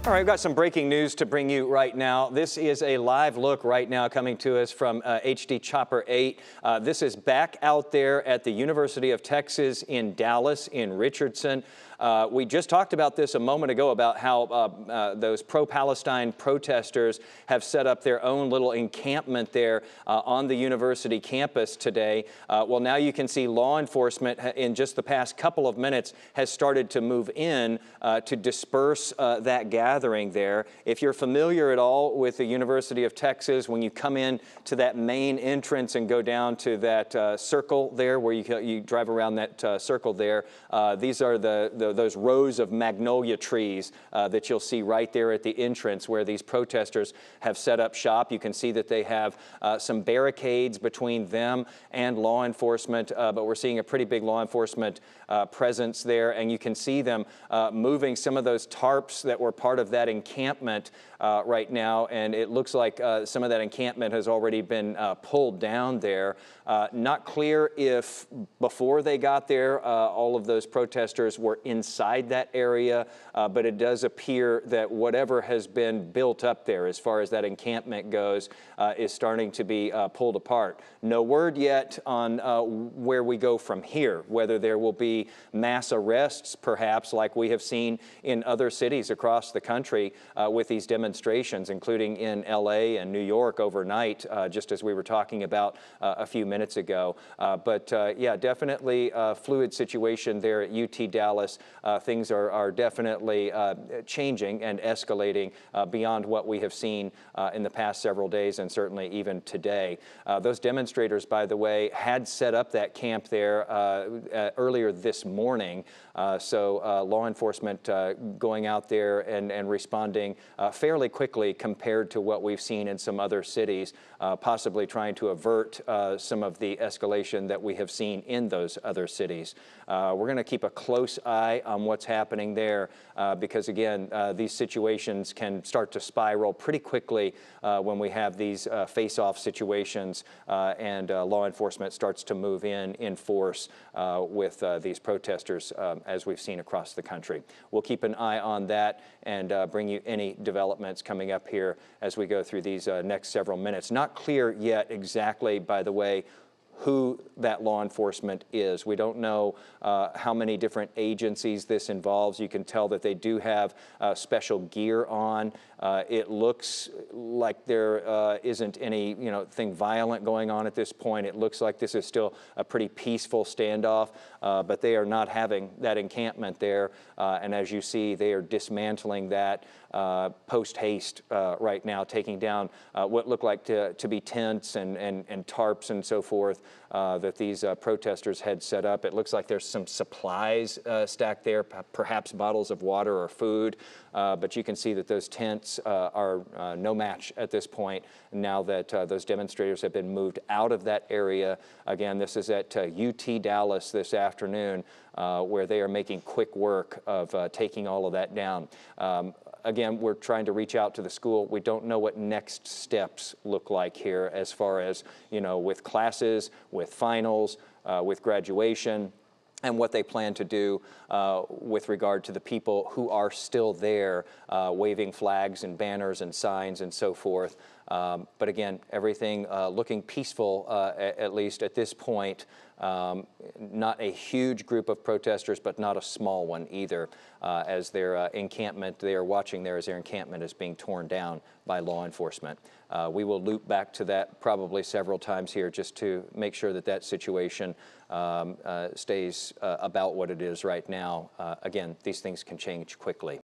All right, we've got some breaking news to bring you right now. This is a live look right now coming to us from HD Chopper 8. This is back out there at the University of Texas in Dallas, in Richardson. We just talked about this a moment ago about how those pro-Palestine protesters have set up their own little encampment there on the university campus today. Well, now you can see law enforcement in just the past couple of minutes has started to move in to disperse that gathering there. If you're familiar at all with the University of Texas, when you come in to that main entrance and go down to that circle there where you drive around that circle there, these are those rows of magnolia trees that you'll see right there at the entrance where these protesters have set up shop. You can see that they have some barricades between them and law enforcement, but we're seeing a pretty big law enforcement presence there, and you can see them moving some of those tarps that were part of that encampment right now, and it looks like some of that encampment has already been pulled down there. Not clear if before they got there all of those protesters were inside that area, but it does appear that whatever has been built up there as far as that encampment goes is starting to be pulled apart. No word yet on where we go from here, whether there will be mass arrests perhaps like we have seen in other cities across the country with these demonstrations, including in LA and New York overnight, just as we were talking about a few minutes ago. But yeah, definitely a fluid situation there at UT Dallas. Things are definitely changing and escalating beyond what we have seen in the past several days and certainly even today. Those demonstrators, by the way, had set up that camp there earlier this morning. So law enforcement going out there and responding fairly quickly compared to what we've seen in some other cities, possibly trying to avert some of the escalation that we have seen in those other cities. We're going to keep a close eye on what's happening there because, again, these situations can start to spiral pretty quickly when we have these face-off situations and law enforcement starts to move in force with these protesters as we've seen across the country. We'll keep an eye on that and bring you any developments coming up here as we go through these next several minutes. Not clear yet exactly, by the way, who that law enforcement is. We don't know how many different agencies this involves. You can tell that they do have special gear on. It looks like there isn't any thing violent going on at this point. It looks like this is still a pretty peaceful standoff, but they are not having that encampment there. And as you see, they are dismantling that post-haste right now, taking down what look like to be tents and tarps and so forth that these protesters had set up. It looks like there's some supplies stacked there, perhaps bottles of water or food, but you can see that those tents are no match at this point now that those demonstrators have been moved out of that area. Again, this is at UT Dallas this afternoon where they are making quick work of taking all of that down. Again, we're trying to reach out to the school. We don't know what next steps look like here as far as, with classes, with finals, with graduation, and what they plan to do with regard to the people who are still there waving flags and banners and signs and so forth. But again, everything looking peaceful, at least at this point. Not a huge group of protesters, but not a small one either, as their encampment, they are watching there as their encampment is being torn down by law enforcement. We will loop back to that probably several times here just to make sure that that situation stays about what it is right now. Again, these things can change quickly.